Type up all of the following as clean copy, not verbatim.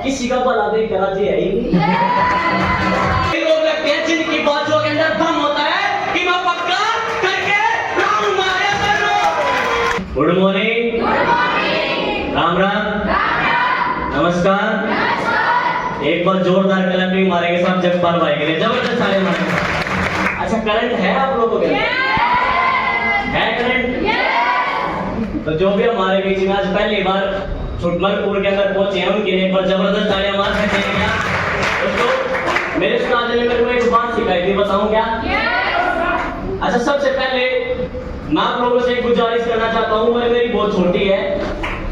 किसी का भला देख कराची है ही नहीं। लोग लगते हैं जिनकी बातों के अंदर दम होता है कि मैं पक्का करके रहूंगा। गुड मॉर्निंग, राम राम, नमस्कार। एक बार जोरदार क्लैपिंग मारेंगे सब जगपाल भाई के लिए, जबरदस्त ताली मारेंगे। अच्छा, करंट है आप लोगों के लिए? है करंट? तो जो भी हमारे बीच में आज पहली बार छुटमलपुर के अंदर पहुंचे हैं उनके लिए एक बार जबरदस्त तालियां मार सकते हैं क्या? दोस्तों, मेरे उस्ताद ने मेरे को एक बात सिखाई थी, बताऊं क्या? अच्छा, सबसे पहले मैं आप लोगों से एक गुजारिश करना चाहता हूँ, मेरी बहुत छोटी है,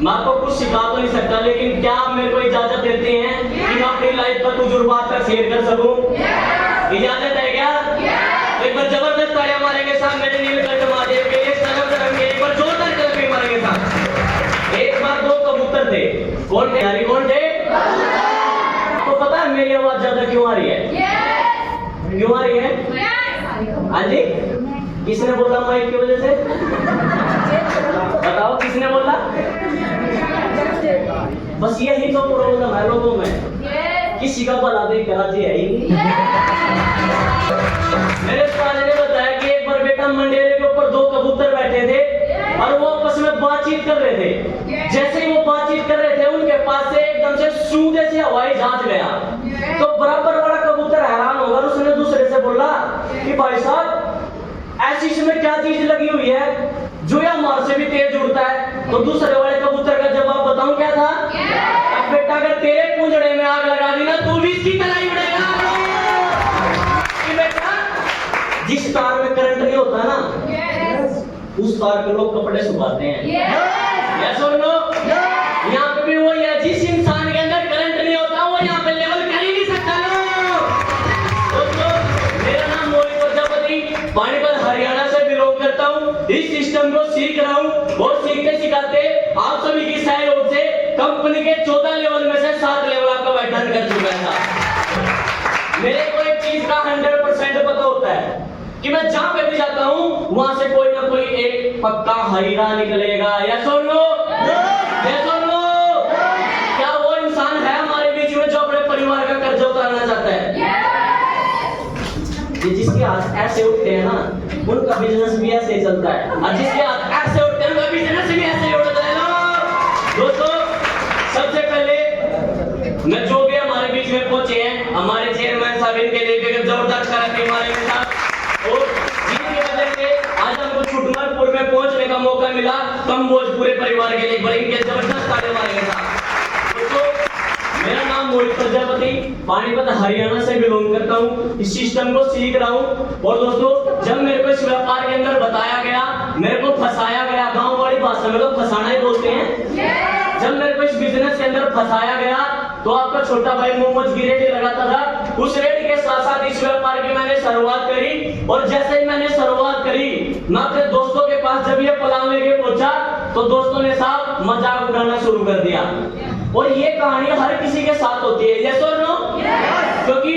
मैं आपको कुछ सिखा तो नहीं सकता, लेकिन क्या आप मेरे को इजाजत देते हैं कि मैं अपनी लाइफ का तजुर्बात का शेयर कर सकूं? इजाजत है क्या? एक बार जबरदस्त तालियां मारेंगे साहब मेरे नीलकंठ महादेव के लिए, सनम सनम के एक बार जोरदार तालियां मारेंगे साहब। एक बार दो कबूतर थे, कौन थे यारी, कौन थे? तो पता है मेरी आवाज ज्यादा क्यों आ रही है? क्यों आ रही है? हाँ जी, किसने बोला माइक की वजह से? बताओ किसने बोला? बस यही तो प्रॉब्लम है लोगों में, किसी का भला देख कराची है ही नहीं। मेरे उस्ताद ने बताया कि एक बार बेटा मंडेरे के ऊपर दो कबूतर बैठे थे और वो आपस में बातचीत कर रहे थे। जैसे ही वो बातचीत कर रहे थे उनके पास से एकदम से सूंदे से हवाई जहाज गया। तो बराबर वाला कबूतर हैरान होगा, उसने दूसरे से बोला कि भाई साहब ऐसी इसमें क्या चीज लगी हुई है जो या मार से भी तेज उड़ता है? तो दूसरे वाले कबूतर का जवाब बताऊं क्या था? अब बेटा अगर तेरे पूंजड़े में आग लगा दी ना तू भी इसकी तरह ही उड़ेगा। कि बेटा जिस तार में करंट नहीं होता ना उस तार पे लोग कपड़े सुखाते हैं। यस और नो? यहाँ पे भी वही है, जिस इंसान के अंदर करंट नहीं होता वो यहाँ पे लेवल कर ही नहीं सकता। दोस्तों, मेरा नाम मोहित प्रजापति, पानीपत हरियाणा से बिलोंग करता हूँ। इस सिस्टम को सीख रहा हूँ और सीखते सिखाते आप सभी की सहयोग से कंपनी के 14 लेवल में से 7 लेवल आपका बैठन कर चुका था। मेरे को एक चीज का 100% पता होता है कि मैं जहां पे भी जाता हूं वहां से कोई ना कोई एक पक्का हीरा निकलेगा। यस और नो? यस और नो? क्या वो इंसान है हमारे बीच में जो अपने परिवार का कर्जा उतारना चाहता है? ये जिसके हाथ ऐसे उठते हैं ना उनका बिजनेस भी ऐसे ही चलता है, और जिसके हाथ ऐसे उठते हैं उनका बिजनेस भी ऐसे ही उठता है। दोस्तों, सबसे पहले मैं जो भी हमारे बीच में पहुंचे हैं हमारे चेयरमैन साहब, इनके लिए भी जोरदार तालियां मारेंगे साहब। और जिनकी वजह से आज हमको छुटमलपुर में पहुंचने का मौका मिला, कम बोझ पूरे परिवार के लिए बड़ी इनके जबरदस्त तालियां मारेंगे साहब। मेरा नाम मोहित प्रजापति, पानीपत हरियाणा से बिलोंग करता हूँ। इस सिस्टम को सीख रहा हूँ। और दोस्तों, जब मेरे को इस व्यापार के अंदर बताया गया, मेरे को फंसाया गया, गांव वाली भाषा में लोग फंसाना ही बोलते हैं। जब मेरे को इस बिजनेस के अंदर फंसाया गया तो आपका छोटा भाई मोहम्मद की रेडी लगाता था। उस रेडी के साथ साथ इस व्यापार की मैंने शुरुआत करी, और जैसे ही मैंने शुरुआत करी मैं अपने दोस्तों के पास जब ये प्लान लेके पहुंचा तो दोस्तों ने साहब मजाक उड़ाना शुरू कर दिया। और ये कहानी हर किसी के साथ होती है। यस और नो? क्योंकि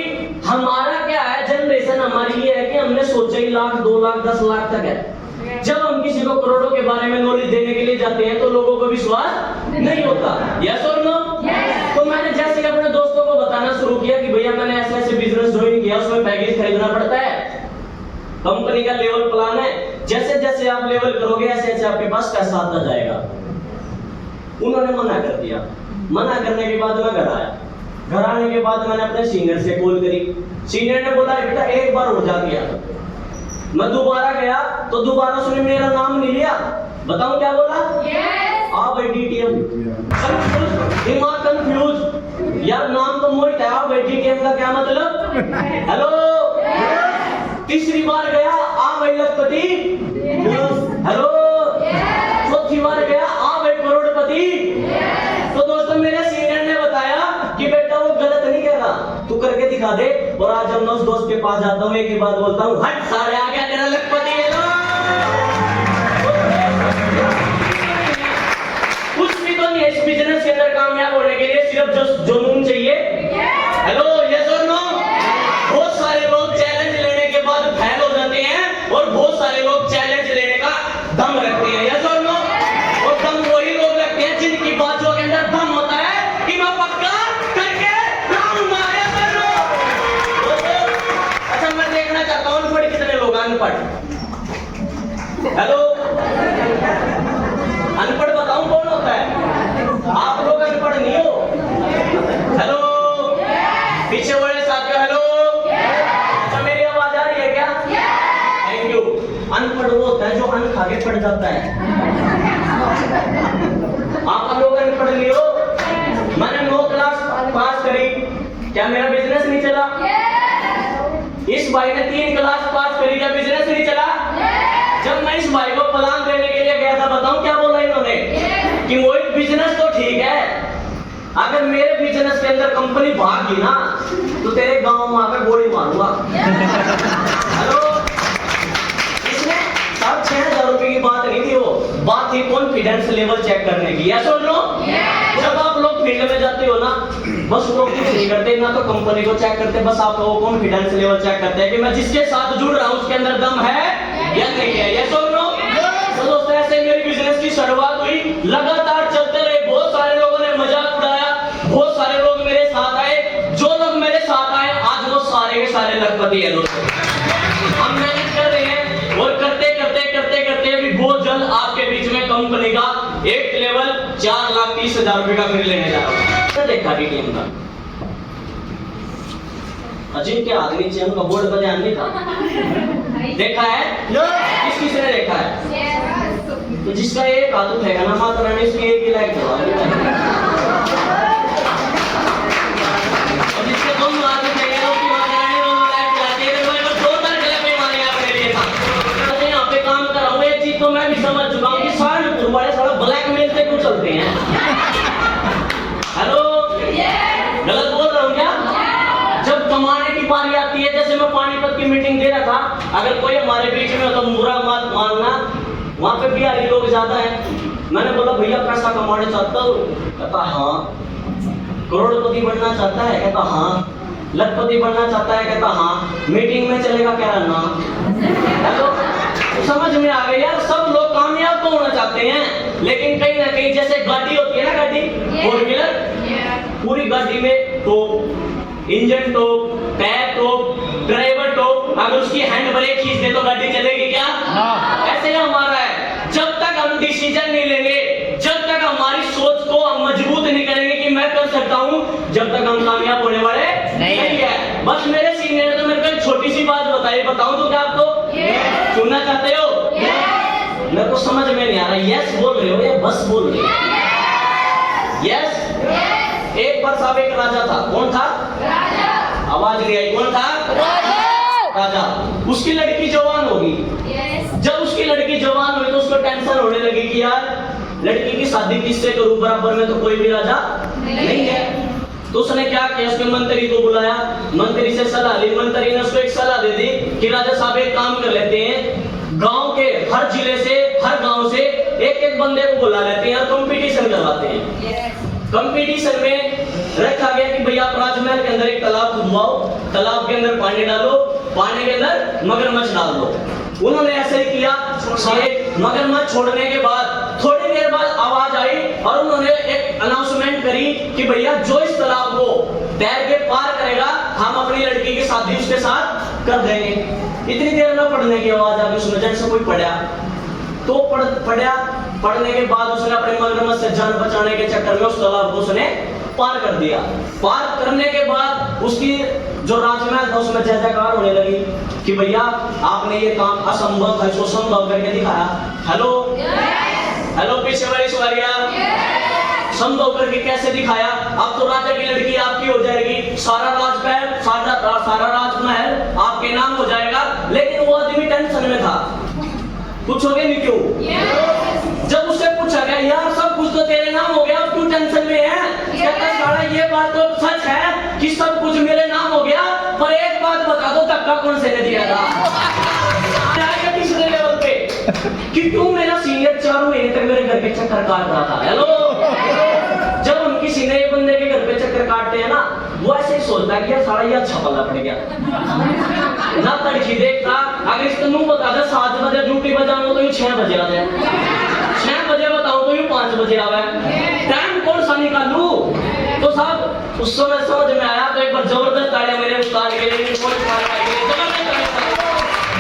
हमारा क्या है, जनरेशन हमारी ये है कि हमने सोचा ही लाख, 2 लाख, 10 लाख तक है। जब हम किसी को करोड़ों के बारे में नॉलेज देने के लिए जाते हैं तो लोगों को विश्वास नहीं होता। यस और नो? तो मैंने जैसे अपने दोस्तों को बताना शुरू किया कि भैया मैंने ऐसे ऐसे बिजनेस ज्वाइन किया, उसमें पैकेज खरीदना पड़ता है, कंपनी का लेवल प्लान है, जैसे जैसे आप लेवल करोगे ऐसे ऐसे आपके पास पैसा आता जाएगा। उन्होंने मना कर दिया। मना करने के बाद मैं घर आया। घर आने के बाद मैंने अपने सीनियर से कॉल करी। सीनियर ने बोला बेटा एक बार हो जा गया। मैं दोबारा गया तो दोबारा उसने मेरा नाम नहीं लिया। बताऊं क्या बोला? आप डीटीएम। दिमाग कंफ्यूज, यार नाम तो मोहित है, आप डीटीएम का क्या मतलब? हेलो। तीसरी बार गया आप लखपति। हेलो। चौथी बार गया आप करोड़पति। तो दोस्तों, मेरे सीनियर ने बताया कि बेटा वो गलत नहीं कह रहा, तू करके दिखा दे। और आज जब मैं उस दोस्त के पास जाता हूँ एक ही बात बोलता हूँ, हट सारे आ गया तेरा लखपति। कुछ भी तो नहीं है इस बिजनेस के अंदर कामयाब होने के लिए, सिर्फ जो जुनून चाहिए। हेलो, यस और नो? बहुत सारे लोग चैलेंज लेने के बाद फेल हो जाते हैं और बहुत सारे लोग चैलेंज लेने का दम रखते हैं। यस और नो? और दम वही लोग रखते हैं जिनकी बातों के अंदर दम होता है कि मैं पक्का अनपढ़ वो होता है जो अन्न खा के पड़ जाता है। आप लोग अनपढ़ लियो, मैंने 9 क्लास पास करी, क्या मेरा बिजनेस नहीं चला? इस भाई ने 3 क्लास पास करी, क्या बिजनेस नहीं चला? जब मैं इस भाई को प्लान देने के लिए गया था, बताऊं क्या बोला इन्होंने? कि वो बिजनेस तो ठीक है, अगर मेरे बिजनेस के अंदर कंपनी भाग गई ना तो तेरे गांव में आकर गोली मारूंगा। हेलो, इसमें सब 6,000 रुपए की बात नहीं थी, वो बात थी कॉन्फिडेंस लेवल चेक करने की। यस और नो? जब आप लोग फील्ड में जाते हो ना, बस वो कुछ नहीं करते ना, तो कंपनी को चेक करते, बस आप लोगों को कॉन्फिडेंस लेवल चेक करते हैं कि मैं जिसके साथ जुड़ रहा हूं उसके अंदर दम है या नहीं है। यस और नो? तो दोस्तों, ऐसे मेरी बिजनेस की शुरुआत हुई, लगातार चलते रहे, बहुत सारे लोगों ने मजाक उड़ाया, बहुत सारे लोग मेरे साथ आए, जो लोग मेरे साथ आए आज वो सारे के सारे लखपति है। दोस्तों, हम मेहनत कर रहे हैं और करते करते करते करते अभी बहुत जल्द आपके बीच में कंपनी का एक लेवल 4,30,000 रुपए का फिर लेने जा रहा हूँ। देखा कि टीम का अजिंक्य आदमी चे उनका बोर्ड पर ध्यान नहीं था, देखा है? किस किसी ने देखा है? तो जिसका एक हाथ उठेगा ना माता रानी उसकी एक ही लाइक दवा, और जिसके दोनों हाथ उठेगा उसकी माता रानी दोनों लाइक दिलाती है। तो मैं बस 2 बार गले पे मारेगा अपने लिए था। तो यहाँ पे काम कर रहा हूँ, एक चीज तो मैं भी समझ चुका हूँ कि सहारनपुर वाले सारा ब्लैकमेल से क्यों चलते हैं। हेलो, गलत बोल रहा हूँ क्या? जब कमाने की बारी आती है, जैसे मैं पानीपत की मीटिंग दे रहा था, अगर कोई हमारे बीच में हो तो बुरा मत मानना, वहां पे बिहारी लोग ज्यादा हैं। मैंने बोला भैया पैसा कमाना चाहता हो? कहता हाँ। करोड़पति बनना चाहता है? कहता हाँ। लखपति बनना चाहता है? कहता हाँ। मीटिंग में चलेगा? कह रहा ना। तो समझ में आ गया यार, सब लोग कामयाब तो होना चाहते हैं, लेकिन कहीं ना कहीं जैसे गाड़ी होती है ना, गाड़ी 4 व्हीलर, पूरी गाड़ी में top, engine top, tyre top, driver top, अगर उसकी हैंड ब्रेक खींच दे तो गाड़ी चलेगी क्या? ऐसे ही हमारा है, जब तक हम डिसीजन नहीं लेंगे, जब तक हमारी सोच को हम मजबूत नहीं करेंगे कि मैं कर सकता हूं, जब तक हम कामयाब होने वाले नहीं है। बस मेरे सीनियर ने तो मेरे को एक छोटी सी बात बताई, बताऊं तो क्या आपको? सुनना चाहते हो? मेरे को समझ में नहीं आ रहा, यस बोल रहे हो या बस बोल रहे हो? यस। एक बार साहब एक राजा था, कौन था? राजा। आवाज नहीं आई, कौन था? राजा। उसकी लड़की जवान होगी। जब उसकी लड़की जवान हुई तो उसको टेंशन होने लगी कि यार लड़की की शादी किससे करूं, बराबर में तो कोई भी राजा नहीं है। तो उसने क्या किया, उसके मंत्री को बुलाया, मंत्री से सलाह ली, मंत्री ने उसको एक सलाह दे दी कि राजा साहब एक काम कर लेते हैं, गांव के हर जिले से, हर गांव से एक एक बंदे को बुला लेते हैं और कंपटीशन करवाते हैं। कंपटीशन में रखा गया कि भैया आप राजमहल के अंदर एक तालाब खुदवाओ, तालाब के अंदर पानी डालो, पानी के अंदर मगरमच्छ डाल दो। उन्होंने ऐसे ही किया। सारे मगरमच्छ छोड़ने के बाद थोड़ी देर बाद आवाज आई और उन्होंने एक अनाउंसमेंट करी कि भैया जो इस तालाब को तैर के पार करेगा, हम अपनी लड़की की शादी उसके साथ कर देंगे। इतनी देर में पढ़ने की आवाज आ गई, उसमें जब से कोई पढ़ा तो पढ़ा, पढ़ने के बाद उसने अपने मगरमच्छ से जान बचाने के चक्कर में उस तालाब को उसने पार कर दिया। पार करने के बाद उसकी जो राजमहल था उसमें जय जयकार होने लगी कि भैया आपने ये काम असंभव है इसको संभव करके दिखाया। हेलो हेलो पीछे वाली सवारिया, संभव करके कैसे दिखाया? अब तो राजा की लड़की आपकी हो जाएगी, सारा राजमहल सारा राजमहल आपके नाम हो जाएगा। लेकिन वो आदमी टेंशन में था, पूछोगे नहीं क्यों? जब उससे पूछा गया यार सब कुछ तो तेरे नाम हो गया, अब क्यों टेंशन में है? कहता सारा ये बात तो सच है कि सब कुछ मेरे नाम हो गया, पर एक बात बता दो धक्का कौन से ने दिया था? तीसरे लेवल पे कि तू मेरा सीनियर 4 महीने तक मेरे घर पे चक्कर काट रहा था। हेलो, जब हम किसी नए बंदे के घर पे चक्कर काटते हैं ना, वो ऐसे ही सोचता है कि यार सारा ये अच्छा पल्ला पड़ गया ना, तड़की देखता। अगर इसको मुंह बता दे 7 बजे ड्यूटी बजाऊं तो ये 6 बजे आ जाए, 6 बजे बताऊं तो ये 5 बजे आवे, टाइम कौन सा निकालूं? तो साहब उस समय समझ में आया, तो एक बार